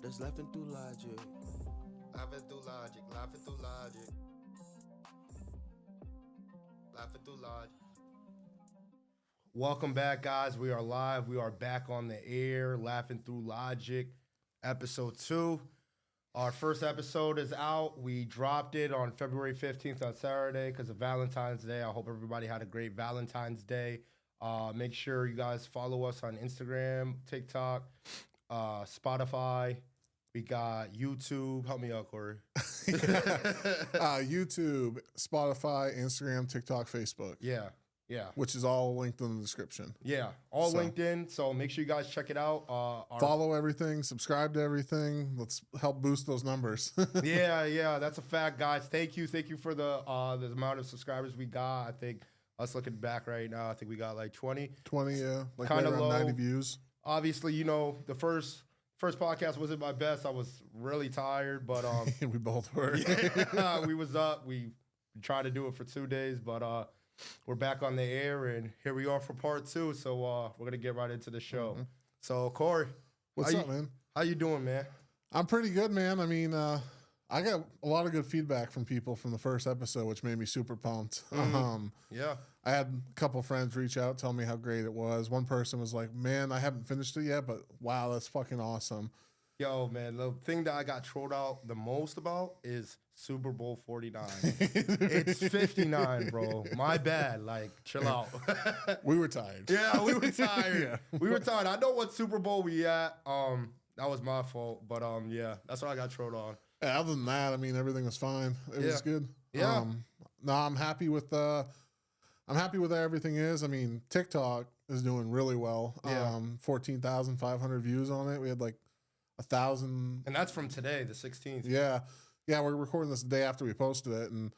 It's laughing through logic. Laughing through logic, laughing through logic. Laughing through logic. Welcome back, guys. We are live. We are back on the air, Laughing Through Logic, episode 2. Our first episode is out. We dropped it on February 15th on Saturday because of Valentine's Day. I hope everybody had a great Valentine's Day. Make sure you guys follow us on Instagram, TikTok, Spotify. We got YouTube. Help me out, Corey. YouTube, Spotify, Instagram, TikTok, Facebook. Yeah. Which is all linked in the description. Yeah, all linked in. So make sure you guys check it out. Follow everything. Subscribe to everything. Let's help boost those numbers. yeah, that's a fact, guys. Thank you for the amount of subscribers we got. I think us looking back right now, I think we got like 20. 20, yeah. Like kind of right low. 90 views. Obviously, you know, the first podcast wasn't my best. I was really tired, but we both were. Yeah, we was up. We tried to do it for 2 days, but we're back on the air, and here we are for part 2. So we're gonna get right into the show. Mm-hmm. So Corey, what's up, man? How you doing, man? I'm pretty good, man. I mean, I got a lot of good feedback from people from the first episode, which made me super pumped. Mm-hmm. Yeah, I had a couple friends reach out, tell me how great it was. One person was like, "Man, I haven't finished it yet, but wow, that's fucking awesome." Yo, man, the thing that I got trolled out the most about is Super Bowl 49. It's 59, bro. My bad. Like, chill out. We were tired. Yeah, we were tired. We were tired. I know what Super Bowl we at. That was my fault. But yeah, that's what I got trolled on. Yeah, other than that, I mean, everything was fine. It was good. Yeah. No, I'm happy with where everything is. I mean, TikTok is doing really well. Yeah. 14,500 views on it. We had like 1,000. And that's from today, the 16th. Yeah. Yeah, we're recording this the day after we posted it. And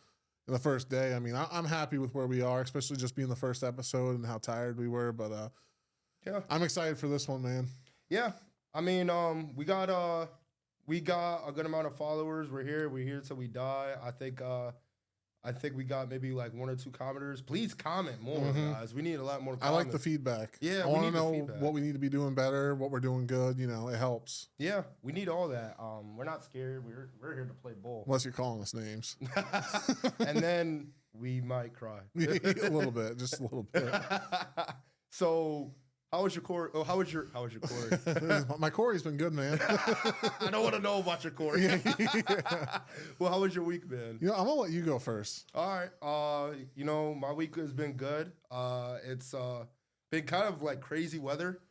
the first day, I mean, I'm happy with where we are, especially just being the first episode and how tired we were. But yeah, I'm excited for this one, man. Yeah. I mean, we got a good amount of followers. We're here till we die. I think we got maybe like 1 or 2 commenters. Please comment more, guys. We need a lot more comments. I like the feedback. Yeah, I want to know what we need to be doing better, what we're doing good. You know, it helps. Yeah, we need all that. We're not scared. We're here to play ball. Unless you're calling us names. And then we might cry. A little bit, just a little bit. So, how was your Corey? Oh, how was your Corey? My Corey's been good, man. I don't want to know about your Corey. Yeah. Well, how was your week, man? You know, I'm gonna let you go first. All right. You know, my week has been good. It's been kind of like crazy weather.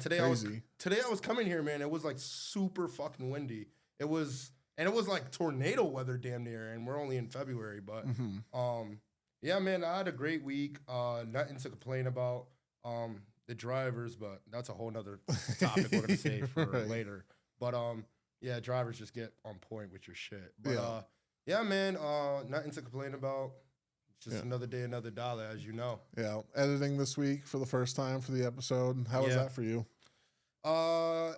Today I was coming here, man. It was like super fucking windy. It was like tornado weather damn near, and we're only in February. But yeah, man, I had a great week. Nothing to complain about. The drivers, but that's a whole nother topic we're gonna save for later. But yeah, drivers just get on point with your shit. But yeah, man, nothing to complain about. It's just another day, another dollar, as you know. Yeah, editing this week for the first time for the episode. How was that for you?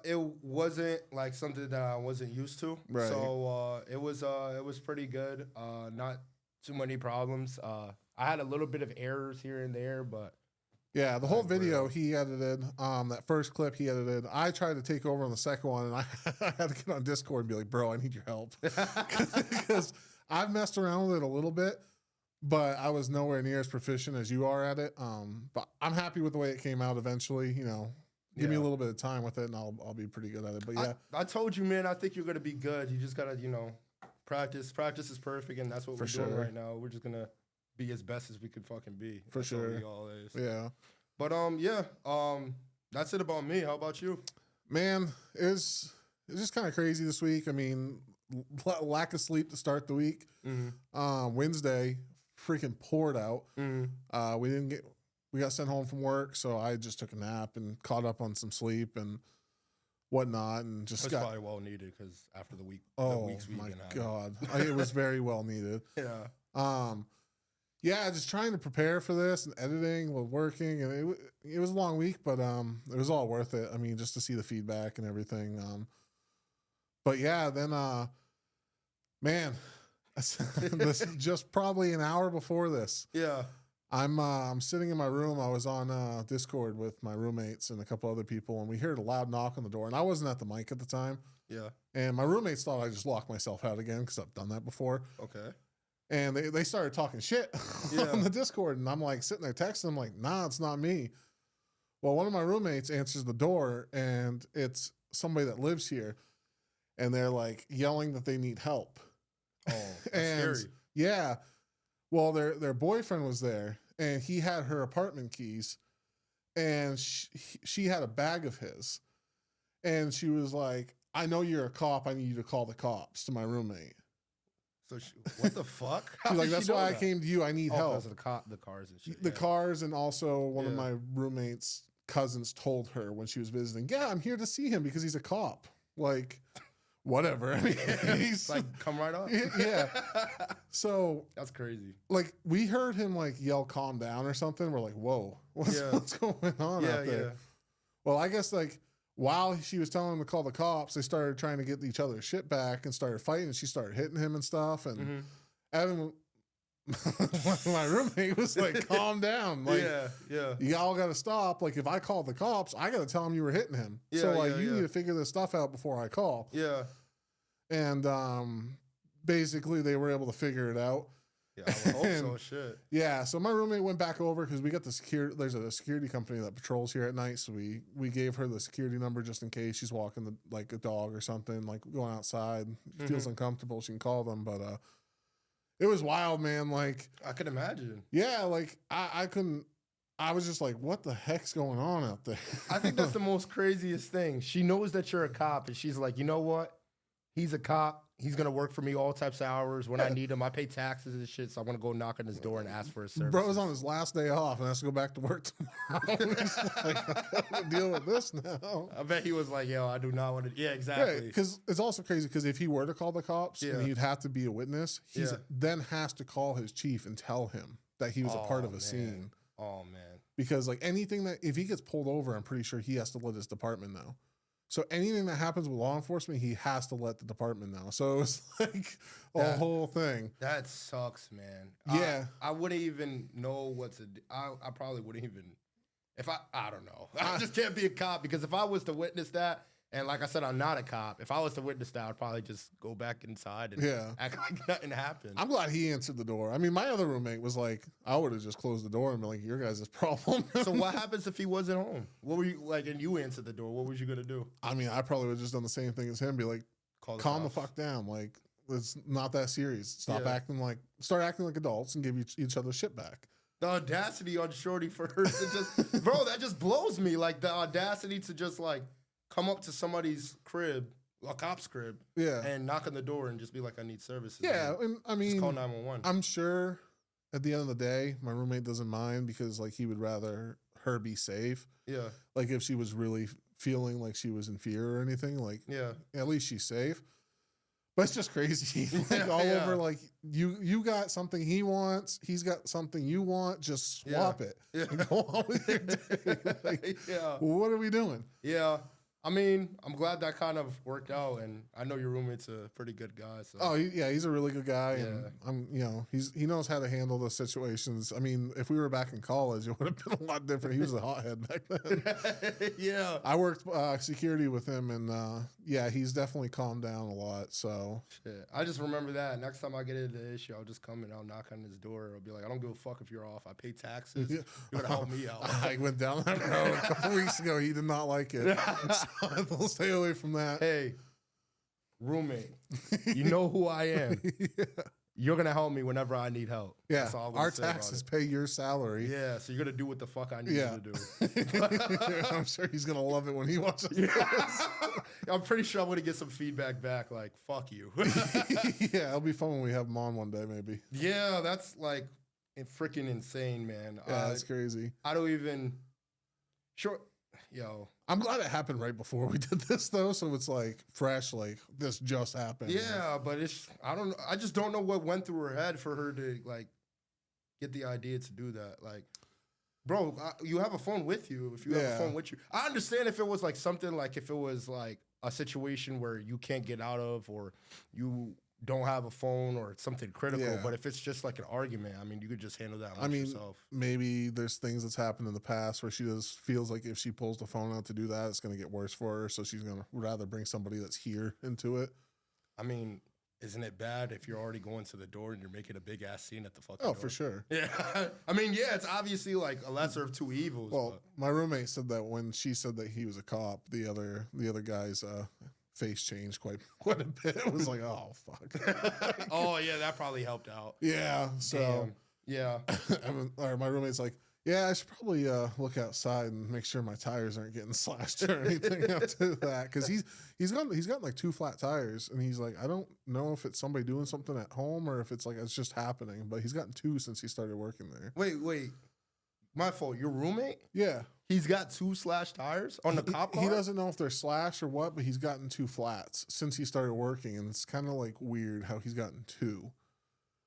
It wasn't like something that I wasn't used to. Right. So it was pretty good. Not too many problems. I had a little bit of errors here and there, but. Yeah, the whole video he edited, that first clip he edited, I tried to take over on the second one, and I had to get on Discord and be like, bro, I need your help. Because I've messed around with it a little bit, but I was nowhere near as proficient as you are at it. But I'm happy with the way it came out eventually. You know, give me a little bit of time with it, and I'll be pretty good at it. But yeah. I told you, man, I think you're going to be good. You just got to, you know, practice. Practice is perfect, and that's what we're doing right now. We're just going to be as best as we could fucking be. For sure. What we all is. Yeah. But that's it about me. How about you? Man, it's just kind of crazy this week. I mean, lack of sleep to start the week. Wednesday, freaking poured out. We got sent home from work, so I just took a nap and caught up on some sleep and whatnot, and just got probably well needed because after the weeks we've been having. God, it was very well needed. Yeah. Yeah, just trying to prepare for this and editing while working, and it was a long week, but it was all worth it. I mean, just to see the feedback and everything. But yeah, then man, this just probably an hour before this. Yeah. I'm sitting in my room. I was on Discord with my roommates and a couple other people, and we heard a loud knock on the door. And I wasn't at the mic at the time. Yeah. And my roommates thought I just locked myself out again because I've done that before. Okay. And they started talking shit on the Discord, and I'm like sitting there texting. I'm like, nah, it's not me. Well, one of my roommates answers the door, and it's somebody that lives here, and they're like yelling that they need help. Oh, that's scary. Yeah. Well, their boyfriend was there, and he had her apartment keys, and she had a bag of his, and she was like, "I know you're a cop. I need you to call the cops," to my roommate. So what the fuck? She's like, "That's why I came to you. I need help." Because of the cars and shit. The cars, and also one of my roommate's cousins told her when she was visiting, "Yeah, I'm here to see him because he's a cop." Like, whatever. I mean, he's like, come right up. Yeah. So that's crazy. Like, we heard him like yell, "Calm down" or something. We're like, "Whoa, what's going on out there?" Yeah. Well, I guess like while she was telling him to call the cops, they started trying to get each other's shit back and started fighting. And she started hitting him and stuff. And Evan, my roommate, was like, "Calm down. Like, you all got to stop. Like, if I call the cops, I got to tell them you were hitting him. So like, you need to figure this stuff out before I call." Yeah. And basically, they were able to figure it out. Yeah, I would hope so. Shit. Yeah, so my roommate went back over because we got the security. There's a security company that patrols here at night, so we gave her the security number just in case she's walking like a dog or something, like going outside, feels uncomfortable. She can call them, but it was wild, man. Like, I could imagine. Yeah, like I couldn't. I was just like, what the heck's going on out there? I think that's the most craziest thing. She knows that you're a cop, and she's like, you know what? He's a cop. He's going to work for me all types of hours when I need him. I pay taxes and shit, so I want to go knock on his door and ask for his service. Bro's on his last day off and has to go back to work tomorrow. He's like, I got to deal with this now. I bet he was like, yo, I do not want to. Yeah, exactly. Because it's also crazy because if he were to call the cops and he'd have to be a witness, he then has to call his chief and tell him that he was a part of a scene. Oh, man. Because like anything that, if he gets pulled over, I'm pretty sure he has to let his department know. So anything that happens with law enforcement, he has to let the department know. So it was like a whole thing. That sucks, man. Yeah. I wouldn't even know what to do. I probably wouldn't even, I don't know. I just can't be a cop because if I was to witness that, and like I said, I'm not a cop. If I was to witness that, I'd probably just go back inside and act like nothing happened. I'm glad he answered the door. I mean, my other roommate was like, I would have just closed the door and been like, your guys' problem. So what happens if he wasn't home? What were you like, and you answered the door? What was you going to do? I mean, I probably would have just done the same thing as him. Be like, calm the fuck down. Like, it's not that serious. Start acting like adults and give each other shit back. The audacity on Shorty for her to just, bro, that just blows me. Like the audacity to just like, come up to somebody's crib, a cop's crib, and knock on the door and just be like, I need services. Yeah, and I mean, just call 911. I'm sure at the end of the day, my roommate doesn't mind because like he would rather her be safe. Yeah. Like if she was really feeling like she was in fear or anything, like at least she's safe. But it's just crazy. Like all over, like you got something he wants, he's got something you want, just swap it. Yeah. And go on with your day. Like, well, what are we doing? Yeah. I mean, I'm glad that kind of worked out, and I know your roommate's a pretty good guy. So. Oh, he's a really good guy, and he knows how to handle the situations. I mean, if we were back in college, it would have been a lot different. He was a hothead back then. Yeah, I worked security with him, and he's definitely calmed down a lot. So shit, I just remember that. Next time I get into the issue, I'll just come and I'll knock on his door. I'll be like, I don't give a fuck if you're off. I pay taxes. You're gonna help me out. I went down that road a couple weeks ago. He did not like it. I'll stay away from that. Hey, roommate, you know who I am. You're going to help me whenever I need help. Yeah, that's all our taxes pay your salary. Yeah, so you're going to do what the fuck I need you to do. I'm sure he's going to love it when he watches this. I'm pretty sure I'm going to get some feedback back like, fuck you. Yeah, it'll be fun when we have him on one day maybe. Yeah, that's like freaking insane, man. Yeah, that's crazy. I don't even... Sure... Yo, I'm glad it happened right before we did this though, so it's like fresh, like this just happened. Yeah, but I just don't know what went through her head for her to like get the idea to do that. Like, bro, you have a phone with you. If you have a phone with you, I understand if it was like something like if it was like a situation where you can't get out of or you don't have a phone or it's something critical. Yeah. But if it's just like an argument, I mean, you could just handle that yourself. Maybe there's things that's happened in the past where she just feels like if she pulls the phone out to do that, it's going to get worse for her. So she's going to rather bring somebody that's here into it. I mean, isn't it bad if you're already going to the door and you're making a big ass scene at the fucking door? door? For sure. Yeah. I mean, yeah, it's obviously like a lesser of two evils. Well, my roommate said that when she said that he was a cop, the other guy's face changed quite a bit. It was like, oh fuck. Oh yeah, that probably helped out. Yeah. So yeah. My roommate's like, yeah, I should probably look outside and make sure my tires aren't getting slashed or anything after that, because he's got like 2 flat tires, and he's like, I don't know if it's somebody doing something at home or if it's like it's just happening, but he's gotten 2 since he started working there. Wait, my fault. Your roommate? Yeah, he's got 2 slashed tires on the cop car. He doesn't know if they're slashed or what, but he's gotten 2 flats since he started working, and it's kind of like weird how he's gotten 2.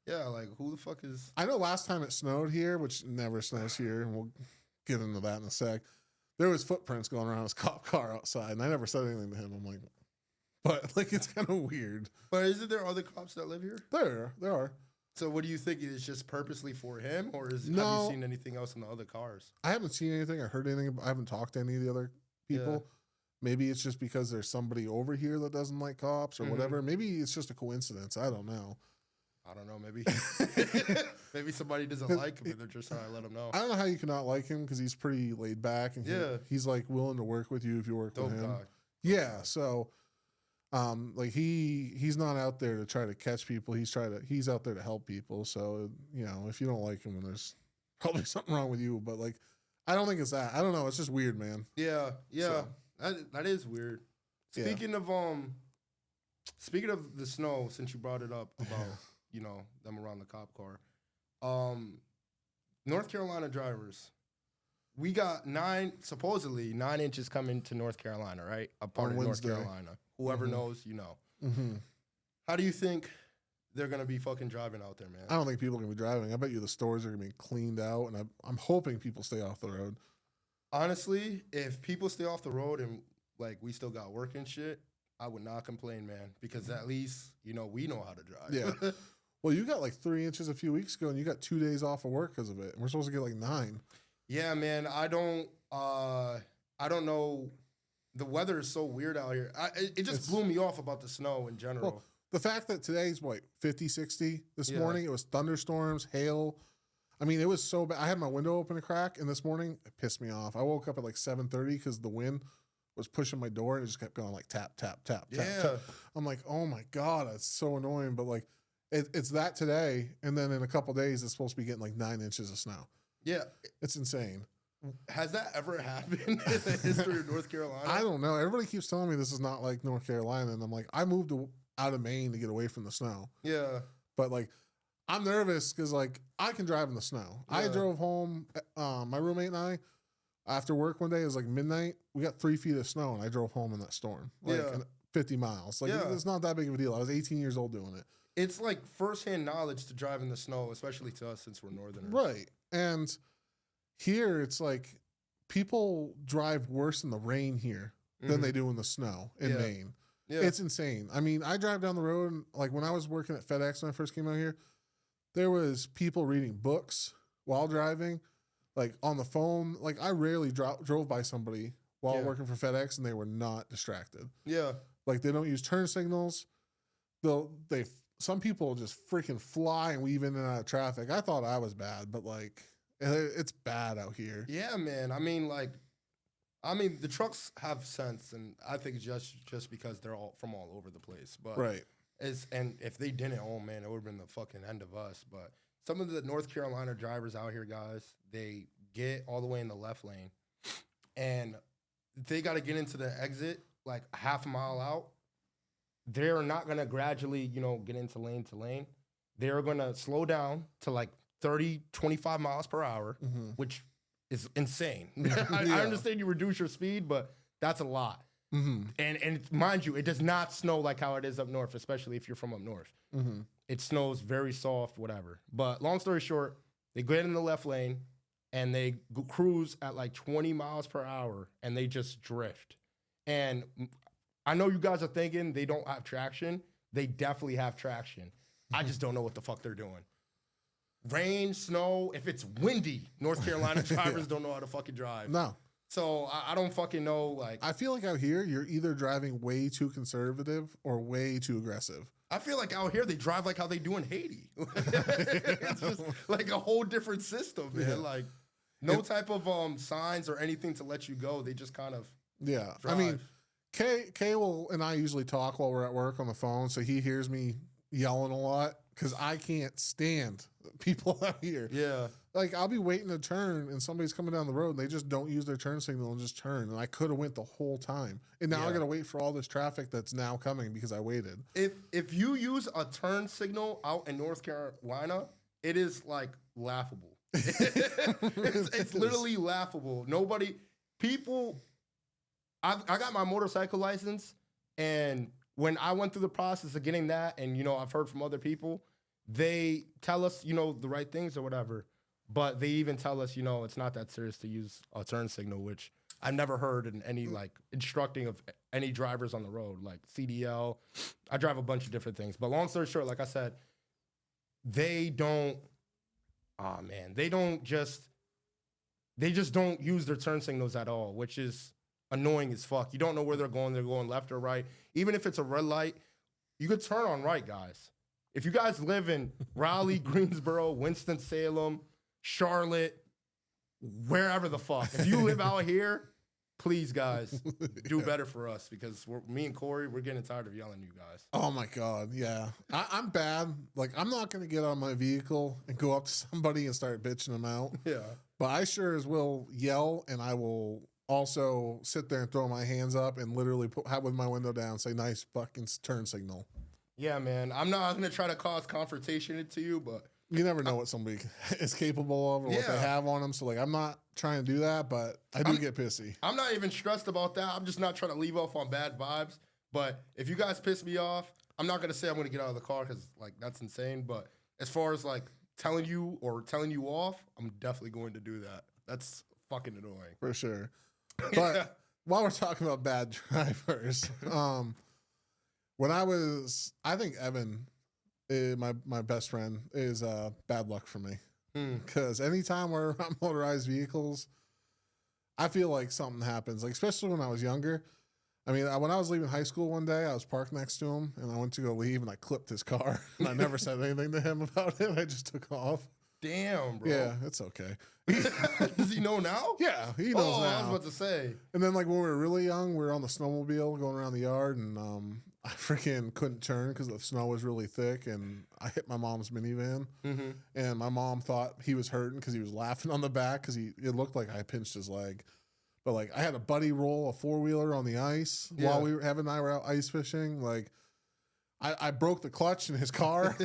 Yeah, like who the fuck is... I know last time it snowed here, which never snows here, and we'll get into that in a sec, there was footprints going around his cop car outside, and I never said anything to him. I'm like, but like it's kind of weird. But isn't there other cops that live here? There are. So what do you think? It's just purposely for him, or have you seen anything else in the other cars? I haven't seen anything or heard anything. I haven't talked to any of the other people. Yeah. Maybe it's just because there's somebody over here that doesn't like cops or whatever. Maybe it's just a coincidence. I don't know. Maybe maybe somebody doesn't like him and they're just trying to let him know. I don't know how you cannot like him because he's pretty laid back and he's like willing to work with you if you work with him. Yeah, so like he's not out there to try to catch people. He's out there to help people. So, you know, if you don't like him, then there's probably something wrong with you. But like, I don't think it's that. I don't know. It's just weird, man. Yeah. So. That is weird. Speaking of the snow, since you brought it up about you know, them around the cop car. North Carolina drivers, we got supposedly 9 inches coming to North Carolina, right? A part of Wednesday. North Carolina. Whoever knows, you know. Mm-hmm. How do you think they're going to be fucking driving out there, man? I don't think people are going to be driving. I bet you the stores are going to be cleaned out, and I'm hoping people stay off the road. Honestly, if people stay off the road and, like, we still got work and shit, I would not complain, man, because at least, you know, we know how to drive. Yeah. Well, you got like 3 inches a few weeks ago, and you got 2 days off of work because of it. And we're supposed to get like 9. Yeah, man. I don't know. The weather is so weird out here. It just blew me off about the snow in general. Well, the fact that today's 50, 60 this morning, it was thunderstorms, hail. I mean, it was so bad. I had my window open a crack, and this morning it pissed me off. I woke up at like 7:30 because the wind was pushing my door, and it just kept going like tap, tap, tap, tap, tap. I'm like, oh my God, that's so annoying. But like, it's that today, and then in a couple days, it's supposed to be getting like 9 inches of snow. Yeah. It's insane. Has that ever happened in the history of North Carolina? I don't know. Everybody keeps telling me this is not like North Carolina, and I'm like, I moved out of Maine to get away from the snow. Yeah. But like, I'm nervous because like, I can drive in the snow. Yeah. I drove home, my roommate and I, after work one day, it was like midnight. We got 3 feet of snow, and I drove home in that storm. Like 50 miles. Like, it's not that big of a deal. I was 18 years old doing it. It's like firsthand knowledge to drive in the snow, especially to us since we're northerners. Right. And here, it's like people drive worse in the rain here than they do in the snow in Maine. Yeah. It's insane. I mean, I drive down the road, and like when I was working at FedEx when I first came out here, there was people reading books while driving, like on the phone. Like I rarely drove by somebody while working for FedEx and they were not distracted. Yeah. Like they don't use turn signals. Some people just freaking fly and weave in and out of traffic. I thought I was bad, but like it's bad out here. Yeah, man. I mean, the trucks have sense, and I think it's just because they're all from all over the place. But and if they didn't, oh man, it would have been the fucking end of us. But some of the North Carolina drivers out here, guys, they get all the way in the left lane, and they got to get into the exit like half a mile out. They're not going to gradually, get into lane to lane. They're going to slow down to like 30, 25 miles per hour, which is insane. I understand you reduce your speed, but that's a lot. Mm-hmm. And mind you, it does not snow like how it is up north, especially if you're from up north. Mm-hmm. It snows very soft, whatever. But long story short, they get in the left lane and they cruise at like 20 miles per hour and they just drift. And I know you guys are thinking they don't have traction. they definitely have traction. I just don't know what the fuck they're doing. Rain, snow, if it's windy, North Carolina drivers don't know how to fucking drive. No. So I don't fucking know. Like, I feel like out here, you're either driving way too conservative or way too aggressive. I feel like out here they drive like how they do in Haiti. It's just like a whole different system, man. Yeah. Like no type of signs or anything to let you go. They just kind of drive. I mean, Kay will and I usually talk while we're at work on the phone, so he hears me yelling a lot because I can't stand people out here. Yeah. Like, I'll be waiting to turn, and somebody's coming down the road, and they just don't use their turn signal and just turn. And I could have went the whole time. And now I got to wait for all this traffic that's now coming because I waited. If you use a turn signal out in North Carolina, it is, like, laughable. It's literally laughable. I got my motorcycle license, and when I went through the process of getting that, and, I've heard from other people, they tell us, the right things or whatever. But they even tell us, it's not that serious to use a turn signal, which I've never heard in any, like, instructing of any drivers on the road, like CDL. I drive a bunch of different things. But long story short, like I said, they just don't use their turn signals at all, which is annoying as fuck. You don't know where they're going left or right. Even if it's a red light, you could turn on right, guys. If you guys live in Raleigh, Greensboro, Winston-Salem, Charlotte, wherever the fuck. If you live out here, please, guys, do better for us because me and Corey, we're getting tired of yelling at you guys. Oh, my God, yeah. I'm bad. Like, I'm not going to get on my vehicle and go up to somebody and start bitching them out. Yeah. But I sure as will yell, and I will also sit there and throw my hands up and literally have with my window down say, nice fucking turn signal. Yeah, man. I'm not going to try to cause confrontation to you, but you never know what somebody is capable of or what they have on them. So, like, I'm not trying to do that, but I do get pissy. I'm not even stressed about that. I'm just not trying to leave off on bad vibes. But if you guys piss me off, I'm not going to say I'm going to get out of the car because, like, that's insane. But as far as, like, telling you off, I'm definitely going to do that. That's fucking annoying. For sure. But while we're talking about bad drivers, when I think Evan, my best friend, is bad luck for me. Because anytime we're around motorized vehicles, I feel like something happens. Like, especially when I was younger. I mean, when I was leaving high school one day, I was parked next to him, and I went to go leave, and I clipped his car. And I never said anything to him about it. I just took off. Damn, bro. Yeah, it's okay. Does he know now? Yeah, he knows now. I was about to say. And then, like, when we were really young, we were on the snowmobile going around the yard, and I freaking couldn't turn because the snow was really thick, and I hit my mom's minivan. Mm-hmm. And my mom thought he was hurting because he was laughing on the back because it looked like I pinched his leg. But, like, I had a buddy roll a four-wheeler on the ice while Evan and I were out ice fishing. Like, I broke the clutch in his car.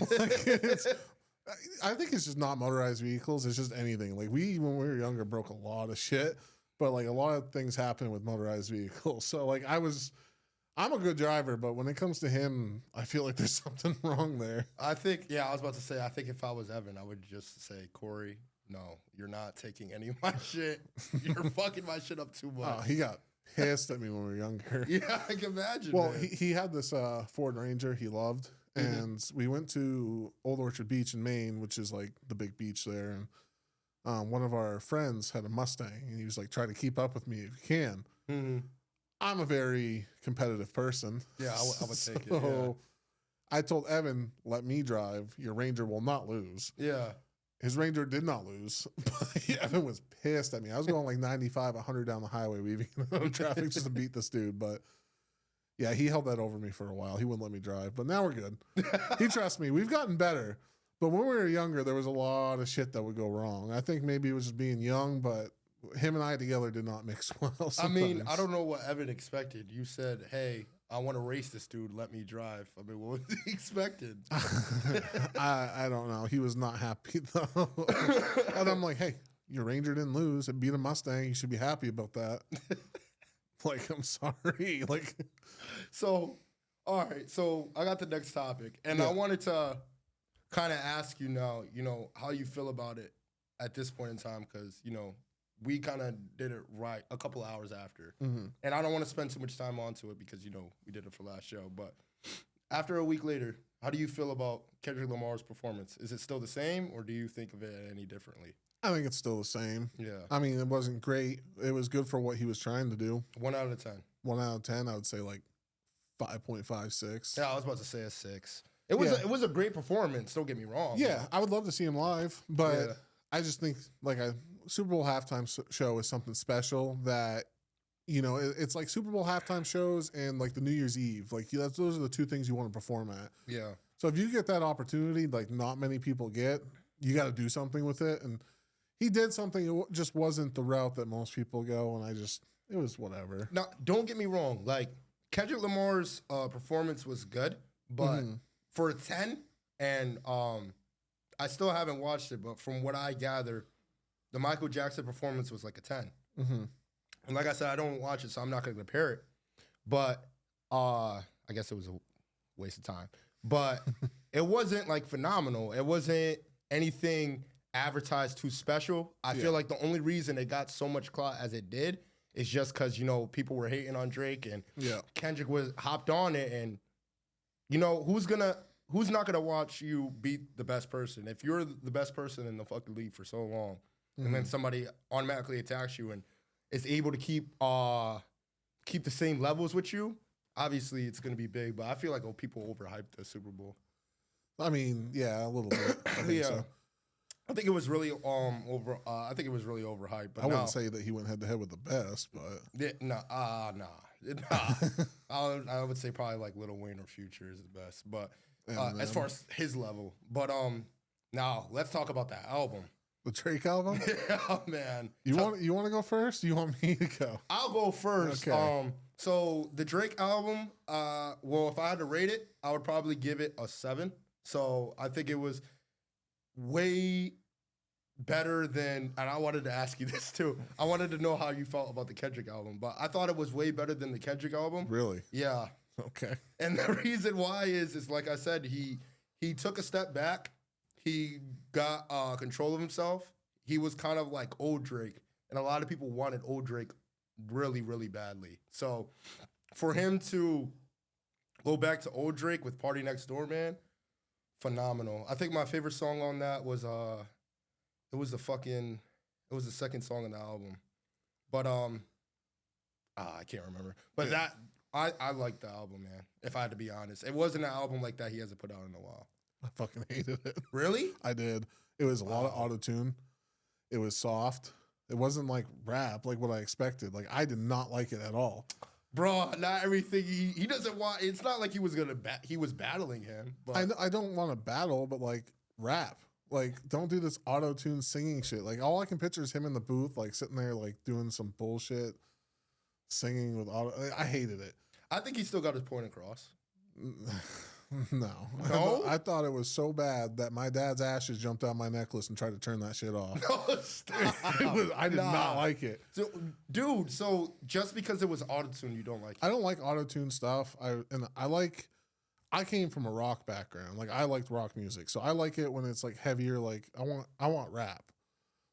I think it's just not motorized vehicles. It's just anything. Like, when we were younger, broke a lot of shit. But, like, a lot of things happen with motorized vehicles. So, like, I'm a good driver, but when it comes to him, I feel like there's something wrong there. I was about to say, I think if I was Evan, I would just say, Corey, no, you're not taking any of my shit. You're fucking my shit up too much. Oh, he got pissed at me when we were younger. Yeah, I can imagine. Well, he had this Ford Ranger he loved, and we went to Old Orchard Beach in Maine, which is like the big beach there, and one of our friends had a Mustang, and he was like, try to keep up with me if you can. Mm-hmm. I'm a very competitive person. Yeah, I would take it. Yeah. I told Evan, let me drive. Your Ranger will not lose. Yeah. His Ranger did not lose. But Evan was pissed at me. I was going like 95, 100 down the highway, weaving traffic just to beat this dude. But yeah, he held that over me for a while. He wouldn't let me drive. But now we're good. He trusts me. We've gotten better. But when we were younger, there was a lot of shit that would go wrong. I think maybe it was just being young, but him and I together did not mix well sometimes. I mean, I don't know what Evan expected. You said, hey, I want to race this dude. Let me drive. I mean, what was he expected? I don't know. He was not happy, though. And I'm like, hey, your Ranger didn't lose. It beat a Mustang. You should be happy about that. Like, I'm sorry. Like, so, all right. So I got the next topic. And I wanted to kind of ask you now, how you feel about it at this point in time. Because, we kind of did it right a couple hours after. Mm-hmm. And I don't want to spend too much time onto it because, we did it for last show. But After a week later, how do you feel about Kendrick Lamar's performance? Is it still the same, or do you think of it any differently? I think it's still the same. Yeah. I mean, it wasn't great. It was good for what he was trying to do. 1 out of 10. 1 out of 10, I would say like 5.56. Yeah, I was about to say a 6. It was a great performance. Don't get me wrong. Yeah, I would love to see him live, but I just think like a Super Bowl halftime show is something special that, you know, it's like Super Bowl halftime shows and like the New Year's Eve. Like those are the two things you want to perform at. Yeah. So if you get that opportunity, like not many people get, you got to do something with it. And he did something. It just wasn't the route that most people go. And it was whatever. Now, don't get me wrong. Like Kendrick Lamar's performance was good, but for a 10, and I still haven't watched it, but from what I gather, the Michael Jackson performance was like a 10. And like I said, I don't watch it, so I'm not going to compare it. But I guess it was a waste of time. But it wasn't like phenomenal. It wasn't anything advertised too special. I feel like the only reason it got so much clout as it did is just because, you know, people were hating on Drake and Kendrick hopped on it. And, you know, who's not gonna watch you beat the best person? If you're the best person in the fucking league for so long, and then somebody automatically attacks you and is able to keep the same levels with you, obviously it's gonna be big. But I feel like people overhyped the Super Bowl. I mean, yeah, a little bit. I think so. I think it was really I think it was really overhyped. But I wouldn't say that he went head to head with the best, but nah. I would say probably like Lil Wayne or Future is the best, but as far as his level. But now let's talk about that album. The Drake album? Yeah, man. You want to go first? You want me to go? I'll go first. Okay. So the Drake album, well, if I had to rate it, I would probably give it a 7. So I think it was way better than, and I wanted to ask you this too. I wanted to know how you felt about the Kendrick album, but I thought it was way better than the Kendrick album. Really? Yeah. Okay. And the reason why is like I said, he took a step back. He got control of himself. He was kind of like old Drake, and a lot of people wanted old Drake really, really badly. So for him to go back to old Drake with Party Next Door, man, phenomenal. I think my favorite song on that was it was the second song on the album. But I can't remember. But I liked the album, man, if I had to be honest. It wasn't an album like that he hasn't put out in a while. I fucking hated it. Really? I did. It was a lot of auto-tune. It was soft. It wasn't like rap, like what I expected. Like, I did not like it at all. Bro, not everything he doesn't want. It's not like he was he was battling him. But I don't want to battle, but like rap. Like, don't do this auto-tune singing shit. Like, all I can picture is him in the booth, like sitting there, like doing some bullshit, singing with auto. I hated it. I think he still got his point across. No. No? I thought it was so bad that my dad's ashes jumped out my necklace and tried to turn that shit off. No, stop. I did not like it. So, dude, just because it was autotune, you don't like it? I don't like autotune stuff. I came from a rock background. Like, I liked rock music. So I like it when it's like heavier. Like, I want rap.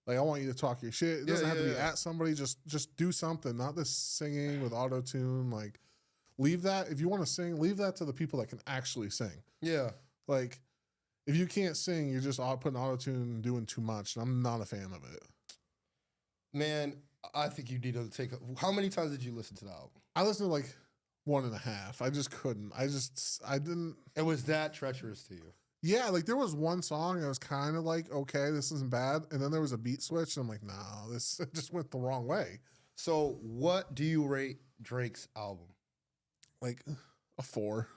Like, I want you to talk your shit. It doesn't have to be at somebody. Just do something. Not this singing with autotune. Like, leave that. If you want to sing, leave that to the people that can actually sing. Yeah. Like, if you can't sing, you're just putting autotune and doing too much. And I'm not a fan of it. Man, I think you need to take how many times did you listen to the album? I listened to like 1.5. I just couldn't. I didn't. It was that treacherous to you. Yeah, like there was one song I was kind of like, okay, this isn't bad. And then there was a beat switch. And I'm like, no, this just went the wrong way. So what do you rate Drake's album? Like a 4.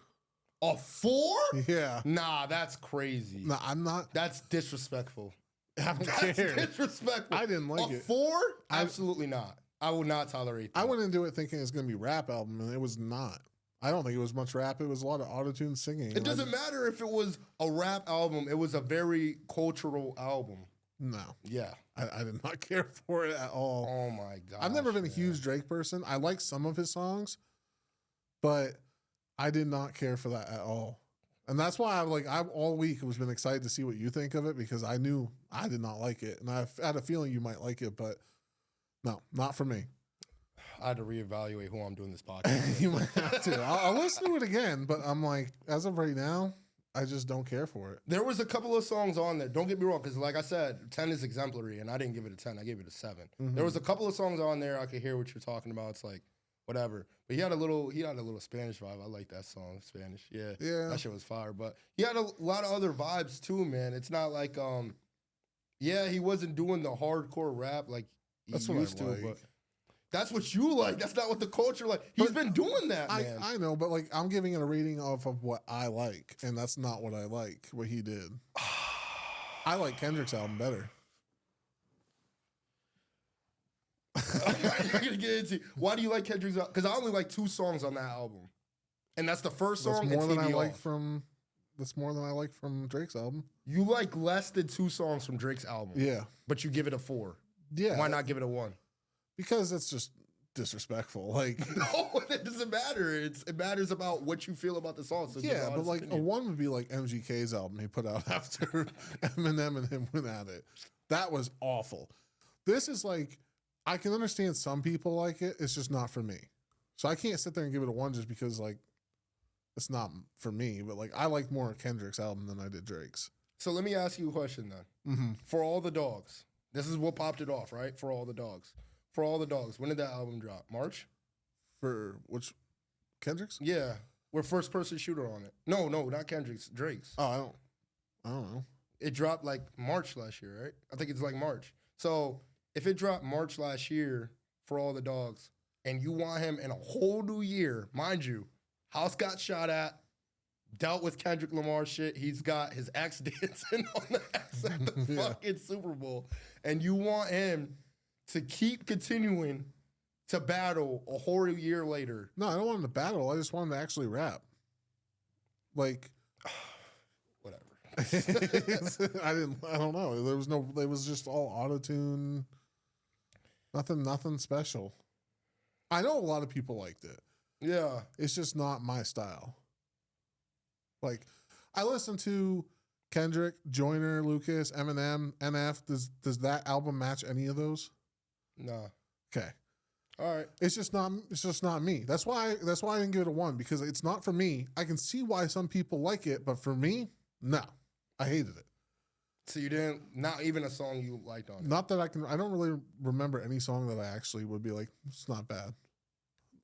A 4? Yeah. Nah, that's crazy. No, I'm not. That's disrespectful. I don't That's care. disrespectful. I didn't like a it. 4? Absolutely not. I will not tolerate that. I went into it thinking it's going to be a rap album, and it was not. I don't think it was much rap. It was a lot of autotune singing. It doesn't matter if it was a rap album. It was a very cultural album. No. Yeah. I did not care for it at all. Oh, my God. I've never been a huge Drake person. I like some of his songs, but I did not care for that at all. And that's why I've all week was been excited to see what you think of it, because I knew I did not like it. And I had a feeling you might like it, but no, not for me. I had to reevaluate who I'm doing this podcast with. You might have to. I'll listen to it again, but I'm like, as of right now, I just don't care for it. There was a couple of songs on there. Don't get me wrong, because like I said, 10 is exemplary, and I didn't give it a 10. I gave it a 7. Mm-hmm. There was a couple of songs on there. I could hear what you're talking about. It's like, whatever. But he had a little Spanish vibe. I like that song, Spanish. Yeah. That shit was fire. But he had a lot of other vibes too, man. It's not like, he wasn't doing the hardcore rap like he used to, but that's what you like. That's not what the culture like. He's been doing that, man. I know, but like I'm giving it a rating off of what I like, and that's not what I like, what he did. I like Kendrick's album better. You're gonna get into why do you like Kendrick's album? Because I only like 2 songs on that album. And that's the first song. That's more than I like from Drake's album. You like less than 2 songs from Drake's album. Yeah. But you give it a 4. Yeah. Why not give it a 1? Because it's just disrespectful. Like no, it doesn't matter. It matters about what you feel about the song. So yeah, but like a 1 would be like MGK's album he put out after Eminem and him went at it. That was awful. This is like, I can understand some people like it. It's just not for me. So I can't sit there and give it a 1 just because like it's not for me. But like I like more Kendrick's album than I did Drake's. So let me ask you a question then. Mm-hmm. For All the Dogs, this is what popped it off, right? For All the Dogs. For All the Dogs. When did that album drop? March? For which Kendrick's? Yeah. We're first person shooter on it. No, not Kendrick's. Drake's. Oh, I don't know. It dropped like March last year, right? I think it's like March. So if it dropped March last year for All the Dogs, and you want him in a whole new year, mind you, house got shot at, dealt with Kendrick Lamar shit. He's got his ex dancing on the X at the fucking Super Bowl. And you want him to keep continuing to battle a whole year later. No, I don't want him to battle. I just want him to actually rap. Like, whatever. I don't know. It was just all auto-tune. Nothing special. I know a lot of people liked it. Yeah. It's just not my style. Like, I listen to Kendrick, Joyner, Lucas, Eminem, NF. Does that album match any of those? No. Okay. All right. It's just not me. That's why I didn't give it a 1, because it's not for me. I can see why some people like it, but for me, no. I hated it. So you didn't, not even a song you liked on it? Not that I don't really remember any song that I actually would be like, it's not bad.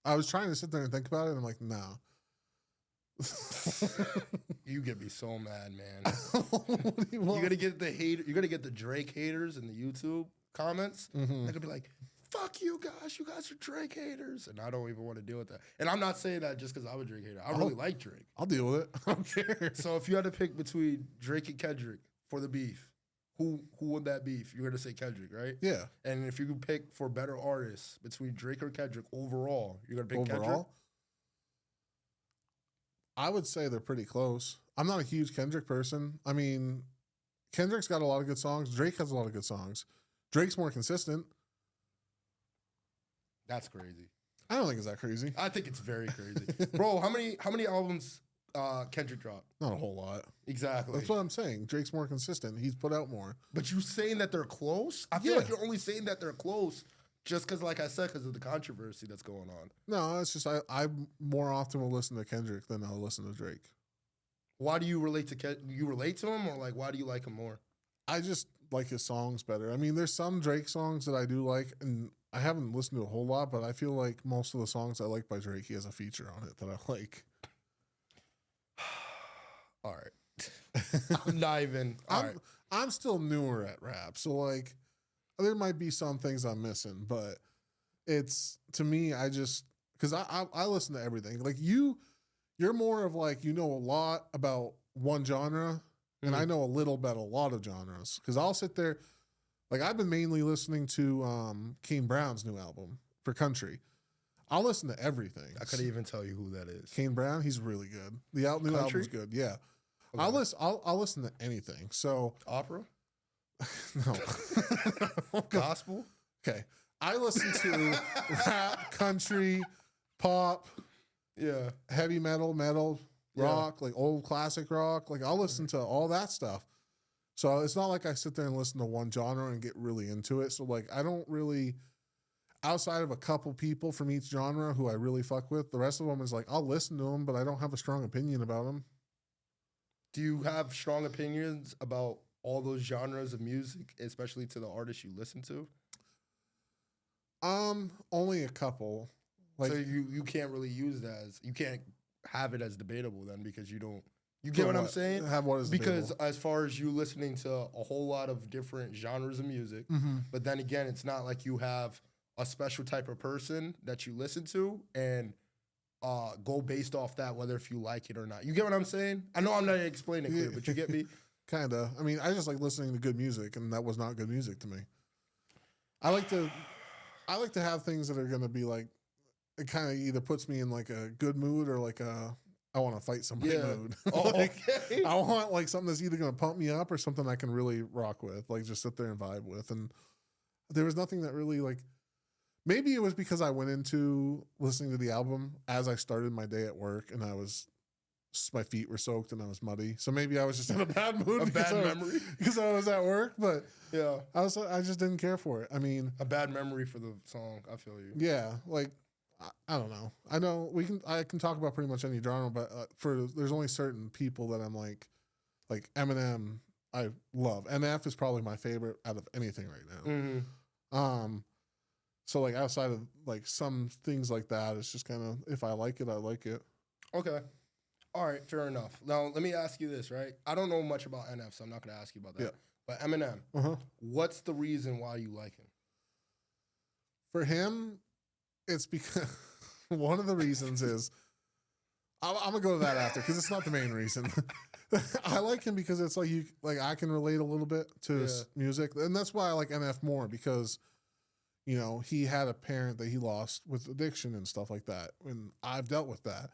I was trying to sit there and think about it, and I'm like, no. You get me so mad, man. You're gonna get the Drake haters in the YouTube comments. Mm-hmm. They're gonna be like, fuck you guys are Drake haters. And I don't even want to deal with that. And I'm not saying that just because I'm a Drake hater. I really like Drake. I'll deal with it. I don't care. So if you had to pick between Drake and Kendrick for the beef, who won that beef? You're gonna say Kendrick, right? Yeah. And if you could pick for better artists between Drake or Kendrick overall, you're gonna pick Kendrick? I would say they're pretty close. I'm not a huge Kendrick person. I mean, Kendrick's got a lot of good songs. Drake has a lot of good songs. Drake's more consistent. That's crazy. I don't think it's that crazy. I think it's very crazy. Bro, how many albums Kendrick dropped? Not a whole lot. Exactly. That's what I'm saying. Drake's more consistent. He's put out more. But you saying that they're close? I feel like you're only saying that they're close just because, like I said, because of the controversy that's going on. No, it's just I more often will listen to Kendrick than I'll listen to Drake. Why do you relate to you relate to him, or like why do you like him more? I just like his songs better. I mean, there's some Drake songs that I do like, and I haven't listened to a whole lot, but I feel like most of the songs I like by Drake, he has a feature on it that I like. All right. I'm not even. I'm still newer at rap, so like there might be some things I'm missing, but it's, to me, I just, because I listen to everything. Like you're more of like, you know a lot about one genre, and I know a little about a lot of genres. Because I'll sit there, like I've been mainly listening to Kane Brown's new album for country. I'll listen to everything. I couldn't even tell you who that is. Kane Brown, he's really good. The new album's good. Yeah, okay. I'll listen to anything. So opera, no, gospel. Okay, I listen to rap, country, pop, heavy metal, rock, like old classic rock. Like I'll listen to all that stuff. So it's not like I sit there and listen to one genre and get really into it. So like I don't really. outside of a couple people from each genre who I really fuck with, the rest of them is like, I'll listen to them, but I don't have a strong opinion about them. Do you have strong opinions about all those genres of music, especially to the artists you listen to? Only a couple. Like, so you can't really use that as, you can't have it as debatable then because you don't, you get what I'm saying? Have what is because debatable. as far as you listening to a whole lot of different genres of music, but then again, it's not like you have a special type of person that you listen to and go based off that, whether if you like it or not. You get what I'm saying? I know I'm not explaining it clear, but you get me? Kinda. I mean, I just like listening to good music, and that was not good music to me. I like to have things that are gonna be like, it kind of either puts me in like a good mood or like a I want to fight somebody mood. Oh, like, okay. I want like something that's either gonna pump me up or something I can really rock with, like just sit there and vibe with. And there was nothing that really like. Maybe it was because I went into listening to the album as I started my day at work, and my feet were soaked and I was muddy. So maybe I was just in a bad mood. Memory because I was at work. But yeah, I just didn't care for it. I mean, a bad memory for the song. I feel you. Yeah, like I don't know. I know I can talk about pretty much any genre, but there's only certain people that I'm like Eminem. I love NF is probably my favorite out of anything right now. So like outside of like some things like that, it's just kind of if I like it, I like it. Okay. All right, fair enough. Now let me ask you this, right? I don't know much about NF, so I'm not going to ask you about that. Yeah. But Eminem, what's the reason why you like him? For him, it's because one of the reasons is I'm gonna go to that after because it's not the main reason. I like him because it's like I can relate a little bit to his music, and that's why I like NF more because. You know, he had a parent that he lost with addiction and stuff like that. And I've dealt with that.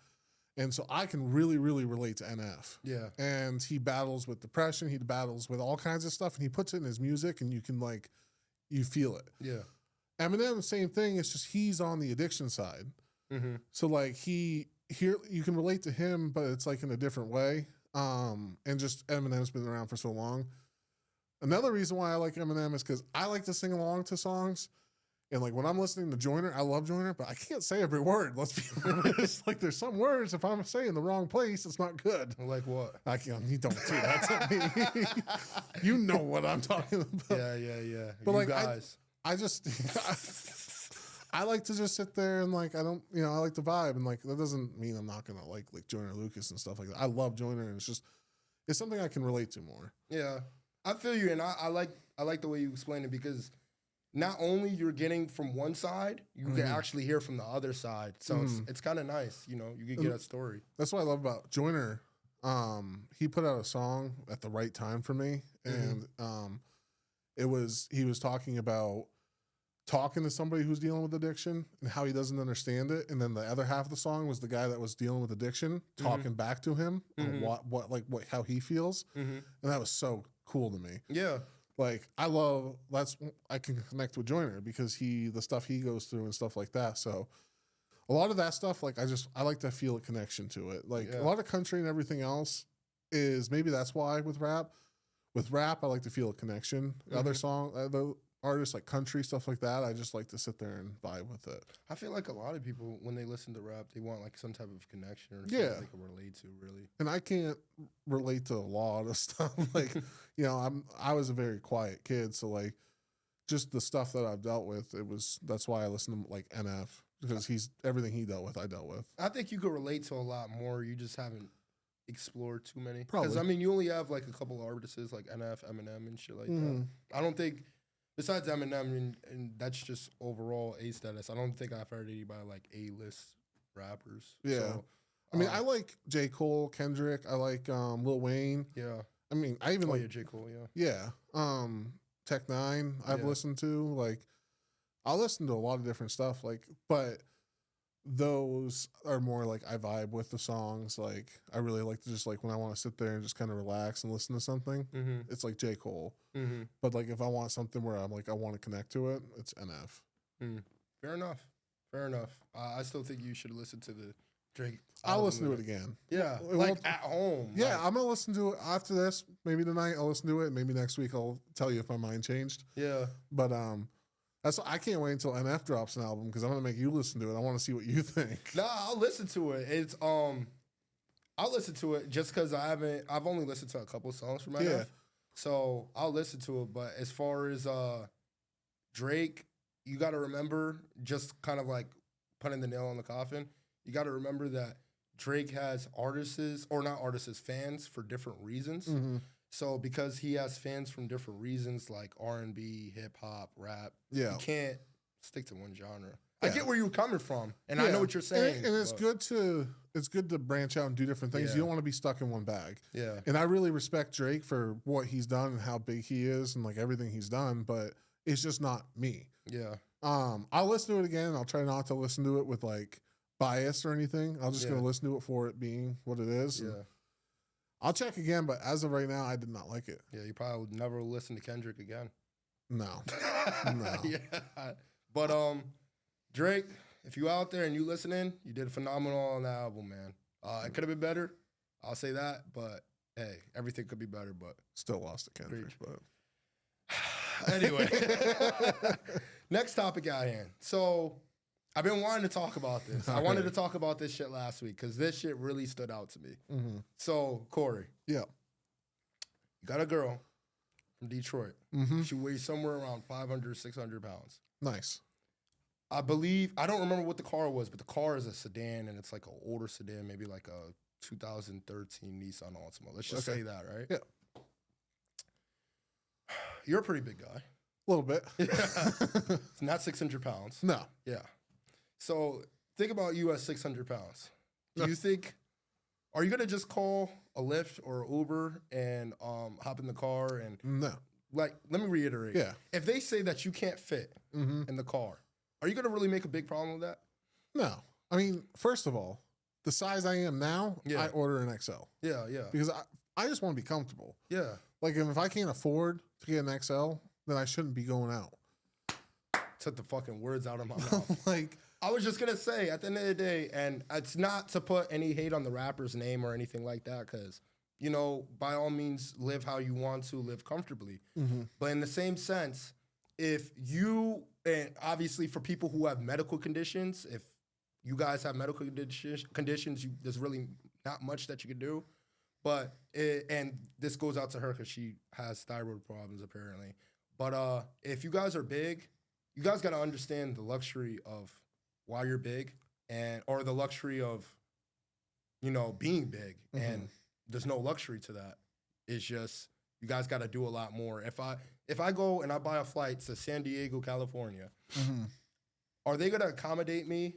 And so I can really, really relate to NF. Yeah. And he battles with depression. He battles with all kinds of stuff. And he puts it in his music and you can you feel it. Yeah. Eminem, same thing. It's just he's on the addiction side. So you can relate to him, but it's like in a different way. And just Eminem's been around for so long. Another reason why I like Eminem is because I like to sing along to songs. And like when I'm listening to Joyner, I love Joyner, but I can't say every word. Let's be honest. Like there's some words, if I'm saying the wrong place, it's not good. Like what? I can't. You don't do that to me. You know what I'm talking about. Yeah. But you like guys, I just I like to just sit there and like I like to vibe and like that doesn't mean I'm not gonna like Joyner Lucas and stuff like that. I love Joyner and it's something I can relate to more. Yeah, I feel you, and I like the way you explain it because. Not only you're getting from one side, you can actually hear from the other side. So it's kind of nice, you know, you can get a story. That's what I love about Joyner. He put out a song at the right time for me. And he was talking about talking to somebody who's dealing with addiction and how he doesn't understand it. And then the other half of the song was the guy that was dealing with addiction talking back to him on how he feels. And that was so cool to me. Yeah. Like I can connect with Joyner because the stuff he goes through and stuff like that. So a lot of that stuff, like I like to feel a connection to it. Like a lot of country and everything else is maybe that's why with rap. With rap, I like to feel a connection. Other the artists like country stuff like that, I just like to sit there and vibe with it. I feel like a lot of people when they listen to rap, they want like some type of connection or something they can relate to, really. And I can't relate to a lot of stuff. Like, you know, I was a very quiet kid, so like just the stuff that I've dealt with, that's why I listen to like NF because everything he dealt with, I dealt with. I think you could relate to a lot more. You just haven't explored too many. Probably. Because I mean, you only have like a couple of artists like NF, Eminem, and shit like that. I don't think. Besides Eminem, and that's just overall A status, I don't think I've heard anybody like A-list rappers. Yeah. So, I mean, I like J. Cole, Kendrick. I like Lil Wayne. Yeah. I mean, I even like J. Cole, yeah. Yeah. Tech Nine, I've listened to. Like, I'll listen to a lot of different stuff. Like, but those are more like I vibe with the songs. Like, I really like to just like when I want to sit there and just kind of relax and listen to something, it's like J. Cole. But like if I want something where I'm like I want to connect to it, it's NF. Fair enough. I still think you should listen to the Drake. I'll listen to it again. Yeah, like at home. Yeah, I'm gonna listen to it after this. Maybe tonight I'll listen to it. Maybe next week I'll tell you if my mind changed. Yeah, but I can't wait until NF drops an album because I'm gonna make you listen to it. I want to see what you think. Nah, I'll listen to it. I'll listen to it just because I've only listened to a couple songs from NF. Yeah. So I'll listen to it. But as far as Drake, you got to remember, just kind of like putting the nail on the coffin, you got to remember that Drake has fans for different reasons. Mm-hmm. So because he has fans from different reasons like R&B, hip hop, rap, you can't stick to one genre. Yeah. I get where you're coming from, and I know what you're saying. And it's good to branch out and do different things. You don't want to be stuck in one bag. Yeah. And I really respect Drake for what he's done and how big he is and like everything he's done, but it's just not me. Yeah. I'll listen to it again. I'll try not to listen to it with like bias or anything. I'm just gonna listen to it for it being what it is. Yeah. I'll check again, but as of right now, I did not like it. Yeah, you probably would never listen to Kendrick again. No. Yeah. But Drake, if you out there and you listening, you did phenomenal on the album, man. It could have been better. I'll say that, but hey, everything could be better, but still lost to Kendrick. But anyway, next topic at hand. So I've been wanting to talk about this. I wanted to talk about this shit last week because this shit really stood out to me. Mm-hmm. So Corey, you got a girl from Detroit. Mm-hmm. She weighs somewhere around 500, 600 pounds. Nice. I believe, I don't remember what the car was, but the car is a sedan, and it's like an older sedan, maybe like a 2013 Nissan Altima. Let's just say that, right? Yeah. You're a pretty big guy. A little bit. It's not 600 pounds. No. Yeah. So think about you at 600 pounds. Do you think, are you going to just call a Lyft or Uber and hop in the car? And no. Like, let me reiterate. Yeah. If they say that you can't fit in the car, are you going to really make a big problem with that? No. I mean, first of all, the size I am now, I order an XL. Yeah, yeah. Because I just want to be comfortable. Yeah. Like, if I can't afford to get an XL, then I shouldn't be going out. Took the fucking words out of my mouth. Like, I was just going to say, at the end of the day, and it's not to put any hate on the rapper's name or anything like that, because, you know, by all means, live how you want to, live comfortably. Mm-hmm. But in the same sense, if you, and obviously for people who have medical conditions, if you guys have medical conditions, there's really not much that you can do. But, and this goes out to her because she has thyroid problems apparently. But if you guys are big, you guys got to understand the luxury of why you're big, or the luxury of, you know, being big. Mm-hmm. And there's no luxury to that. It's just, you guys got to do a lot more. If I go and I buy a flight to San Diego, California, are they going to accommodate me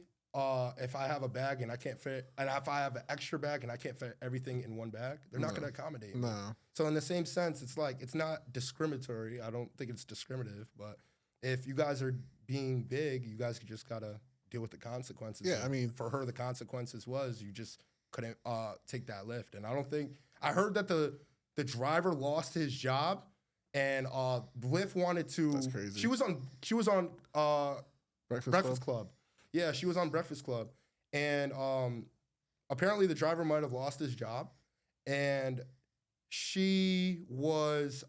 if I have a bag and I can't fit, and if I have an extra bag and I can't fit everything in one bag? They're not going to accommodate me. No. So in the same sense, it's like, it's not discriminatory. I don't think it's discriminative, but if you guys are being big, you guys just got to deal with the consequences. Yeah, I mean, for her, the consequences was you just couldn't take that lift. And I don't think, I heard that the driver lost his job, and Lyft wanted to. That's crazy. She was on Breakfast Club. Yeah, she was on Breakfast Club, and apparently the driver might have lost his job, and she was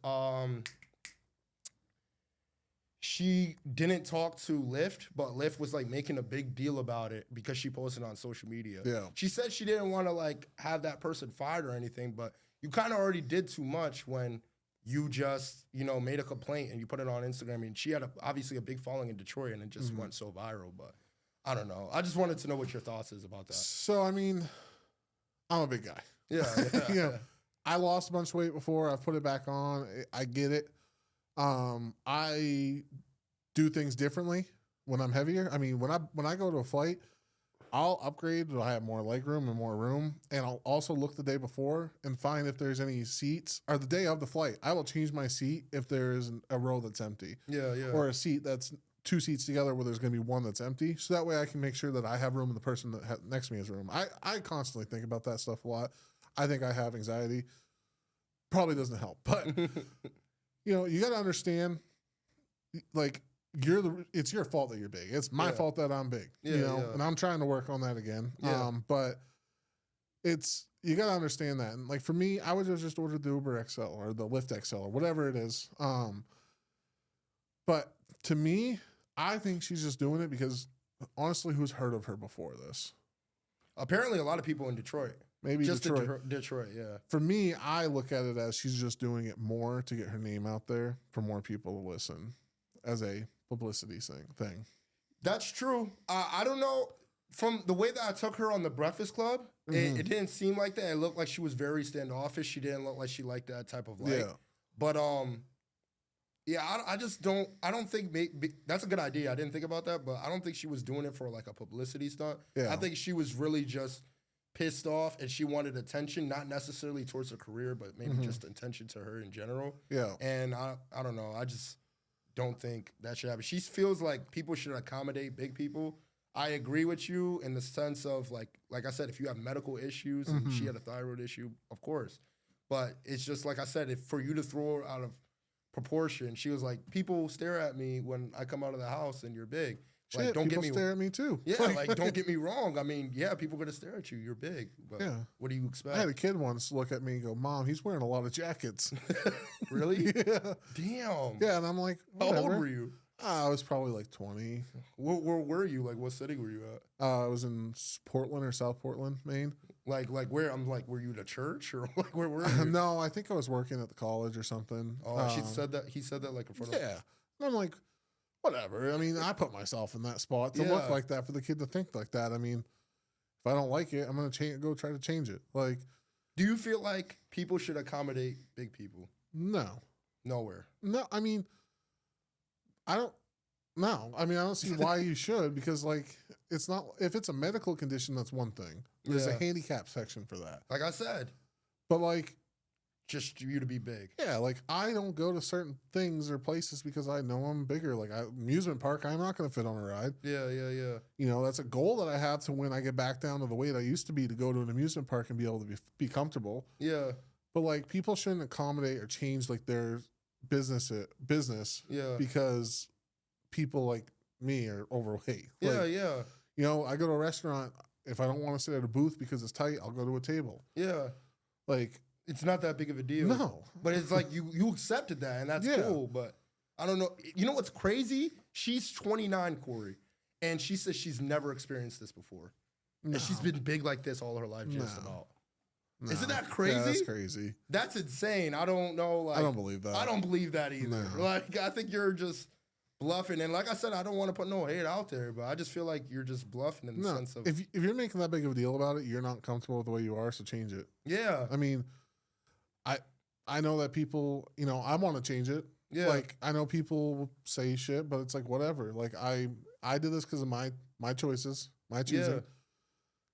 she didn't talk to Lyft, but Lyft was like making a big deal about it because she posted on social media. Yeah. She said she didn't want to like have that person fired or anything, but you kind of already did too much when you just, you know, made a complaint and you put it on Instagram. And she had obviously a big following in Detroit, and it just went so viral. But I don't know. I just wanted to know what your thoughts is about that. So, I mean, I'm a big guy. Yeah. You know, I lost a bunch of weight before. I've put it back on. I get it. I do things differently when I'm heavier. I mean, when I go to a flight, I'll upgrade. I have more leg room and more room, and I'll also look the day before and find if there's any seats, or the day of the flight. I will change my seat if there's a row that's empty. Yeah, yeah. Or a seat that's two seats together where there's going to be one that's empty. So that way I can make sure that I have room and the person that next to me has room. I constantly think about that stuff a lot. I think I have anxiety. Probably doesn't help, but you know, you got to understand, like, it's your fault that you're big. It's my fault that I'm big, you know, and I'm trying to work on that again. Yeah. But you got to understand that. And like for me, I would have just ordered the Uber XL or the Lyft XL or whatever it is. But to me, I think she's just doing it because, honestly, who's heard of her before this? Apparently, a lot of people in Detroit. Maybe just Detroit. Detroit, yeah. For me, I look at it as she's just doing it more to get her name out there for more people to listen as a publicity thing. That's true. I don't know. From the way that I took her on the Breakfast Club, it didn't seem like that. It looked like she was very standoffish. She didn't look like she liked that type of light. Yeah. But yeah, I just don't. I don't think that's a good idea. I didn't think about that, but I don't think she was doing it for like a publicity stunt. Yeah. I think she was really just pissed off and she wanted attention, not necessarily towards her career, but maybe just attention to her in general. Yeah. And I don't know. I just don't think that should happen. She feels like people should accommodate big people. I agree with you in the sense of like I said, if you have medical issues and she had a thyroid issue, of course. But it's just like I said, if for you to throw her out of proportion, she was like, people stare at me when I come out of the house and you're big. Shit, like, don't people get me stare at me too. Yeah, like don't get me wrong. I mean, yeah, people are gonna stare at you. You're big, but what do you expect? I had a kid once look at me and go, "Mom, he's wearing a lot of jackets." Really? Yeah. Damn. Yeah, and I'm like, whatever. How old were you? I was probably like 20. Where were you? Like, what city were you at? I was in Portland or South Portland, Maine. Like where? I'm like, were you at a church or like where were you? No, I think I was working at the college or something. Oh, she said that. He said that like in front of. Yeah, and I'm like, whatever. I mean, I put myself in that spot to look like that for the kid to think like that. I mean, if I don't like it, I'm gonna go try to change it. Like, do you feel like people should accommodate big people? No, nowhere. No, I mean, I don't. No, I mean, I don't see why you should, because like it's not. If it's a medical condition, that's one thing. There's a handicap section for that. Like I said, but like. Just you to be big. Yeah, like I don't go to certain things or places because I know I'm bigger. Like amusement park, I'm not going to fit on a ride. Yeah. You know, that's a goal that I have to when I get back down to the weight I used to be to go to an amusement park and be able to be comfortable. Yeah. But like people shouldn't accommodate or change like their business. Yeah. Because people like me are overweight. Yeah, like, You know, I go to a restaurant. If I don't want to sit at a booth because it's tight, I'll go to a table. Yeah. Like. It's not that big of a deal. No. But it's like you accepted that, and that's cool. But I don't know. You know what's crazy? She's 29, Corey, and she says she's never experienced this before. No. And she's been big like this all her life, just about. No. Isn't that crazy? Yeah, that's crazy. That's insane. I don't know. Like, I don't believe that. I don't believe that either. No. Like, I think you're just bluffing. And like I said, I don't want to put no hate out there, but I just feel like you're just bluffing in the sense of... If you're making that big of a deal about it, you're not comfortable with the way you are, so change it. Yeah. I mean... I know that people, you know, I want to change it. Yeah. Like, I know people say shit, but it's like, whatever. Like, I did this because of my choices, my choosing. Yeah.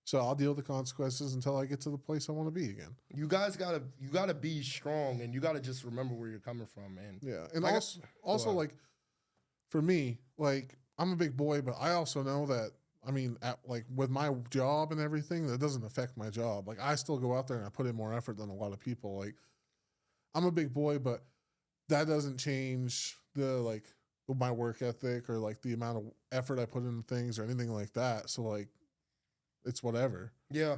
So I'll deal with the consequences until I get to the place I want to be again. You guys gotta be strong, and you gotta just remember where you're coming from, man. Yeah. And also like, for me, like, I'm a big boy, but I also know that, I mean, like, with my job and everything, that doesn't affect my job. Like, I still go out there and I put in more effort than a lot of people. Like, I'm a big boy, but that doesn't change my work ethic or like the amount of effort I put into things or anything like that. So like, it's whatever. Yeah.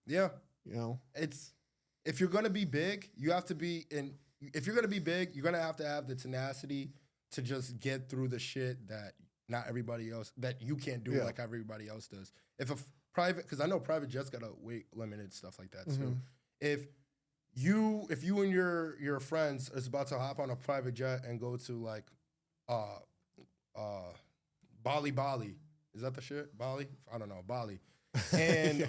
You know, if you're gonna be big, you have to be if you're gonna be big, you're gonna have to have the tenacity to just get through the shit that not everybody else, that you can't do like everybody else does. If a private, because I know private jets got a weight limited, stuff like that too. If you and your friends is about to hop on a private jet and go to like Bali. Is that the shit? Bali? I don't know. Bali. And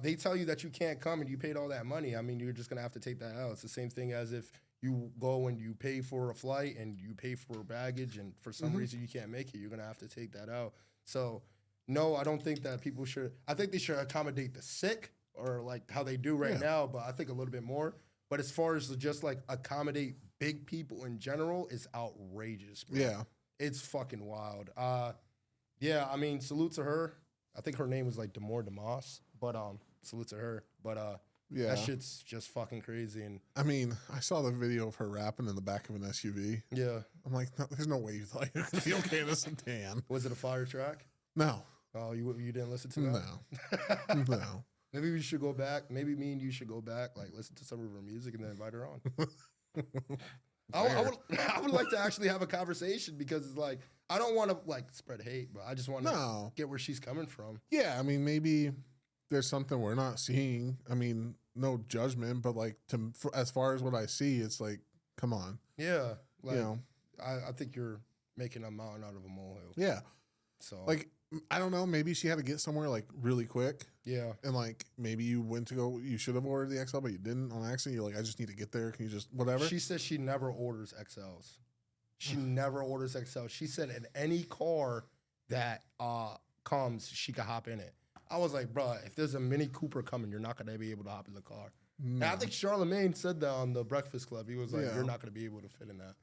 they tell you that you can't come and you paid all that money. I mean, you're just going to have to take that out. It's the same thing as if you go and you pay for a flight and you pay for baggage and for some reason you can't make it. You're going to have to take that out. So, no, I don't think that people should. I think they should accommodate the sick or like how they do right now, but I think a little bit more. But as far as just like accommodate big people in general, it's outrageous, bro. Yeah. It's fucking wild. Yeah, I mean, salute to her. I think her name was like Demore DeMoss, but salute to her. But that shit's just fucking crazy. And I mean, I saw the video of her rapping in the back of an SUV. Yeah. I'm like, no, there's no way you thought you could be okay this in tan. Was it a fire track? No. Oh, you didn't listen to that? No. No. Maybe we should go back. Maybe me and you should go back, like listen to some of her music and then invite her on. I would like to actually have a conversation because it's like I don't want to like spread hate, but I just want to get where she's coming from. Yeah, I mean, maybe there's something we're not seeing. I mean, no judgment, but like as far as what I see, it's like, come on. Yeah, like, you know, I think you're making a mountain out of a molehill. Yeah. So like, I don't know. Maybe she had to get somewhere like really quick. Yeah. And like maybe you should have ordered the XL, but you didn't on accident. You're like, I just need to get there. Can you just whatever? She says she never orders XLs. She never orders XL. She said in any car that comes, she could hop in it. I was like, bro, if there's a Mini Cooper coming, you're not gonna be able to hop in the car. No. And I think Charlemagne said that on the Breakfast Club. He was like, you're not gonna be able to fit in that.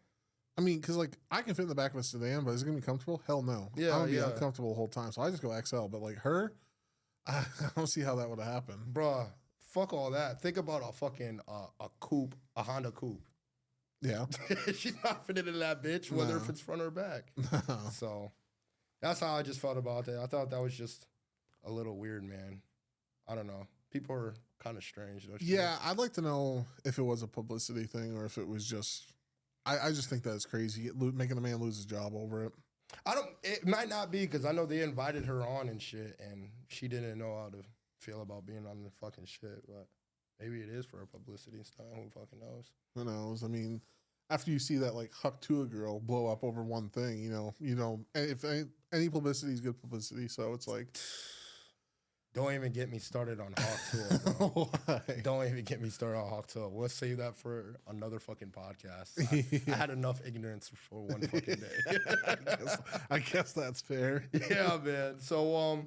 I mean, because like I can fit in the back of a sedan, but is it gonna be comfortable? Hell no. Yeah, I'm gonna be uncomfortable the whole time. So I just go XL. But like her, I don't see how that would have happened. Bruh, fuck all that. Think about a fucking a coupe, a Honda coupe. Yeah. She's not fitting in that bitch, whether if it's front or back. So that's how I just felt about that. I thought that was just a little weird, man. I don't know. People are kind of strange, don't you? Yeah, I'd like to know if it was a publicity thing or if it was just. I just think that's crazy, making a man lose his job over it. It might not be because I know they invited her on and shit, and she didn't know how to feel about being on the fucking shit. But maybe it is for her publicity stuff. Who fucking knows? Who knows? I mean, after you see that like Huck Tua girl blow up over one thing, you know, if any publicity is good publicity, so it's like. Don't even get me started on Hawk Tua, bro. Why? Don't even get me started on Hawk Tua. We'll save that for another fucking podcast. I had enough ignorance for one fucking day. I guess that's fair. Yeah, man. So,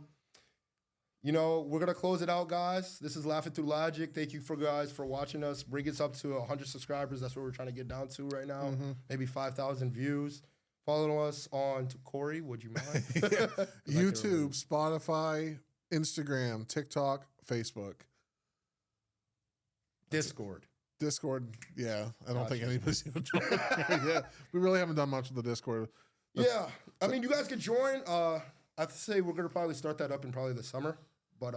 you know, we're going to close it out, guys. This is Laughing Through Logic. Thank you for watching us. Bring us up to 100 subscribers. That's what we're trying to get down to right now. Mm-hmm. Maybe 5,000 views. Follow us on Corey. Would you mind? YouTube, Spotify, Instagram, TikTok, Facebook. Discord, yeah. I don't think anybody's even joined. Yeah, we really haven't done much with the Discord. Yeah, I mean, you guys could join. I have to say we're gonna probably start that up in probably the summer. But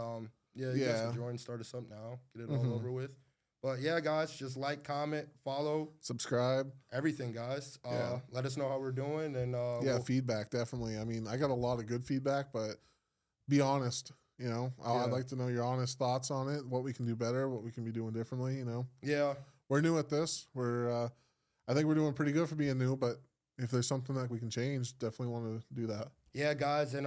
you guys can join, start us up now, get it all over with. But yeah, guys, just like, comment, follow, subscribe, everything, guys. Let us know how we're doing, and feedback definitely. I mean, I got a lot of good feedback, but be honest. You know, I'd like to know your honest thoughts on it, what we can do better, what we can be doing differently, you know. Yeah. We're new at this. I think we're doing pretty good for being new, but if there's something that we can change, definitely want to do that. Yeah, guys, and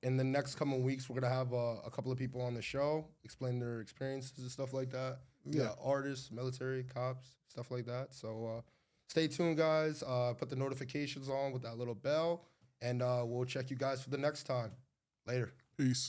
in the next coming weeks, we're going to have a couple of people on the show, explain their experiences and stuff like that. Yeah, artists, military, cops, stuff like that. So stay tuned, guys. Put the notifications on with that little bell, and we'll check you guys for the next time. Later. Peace.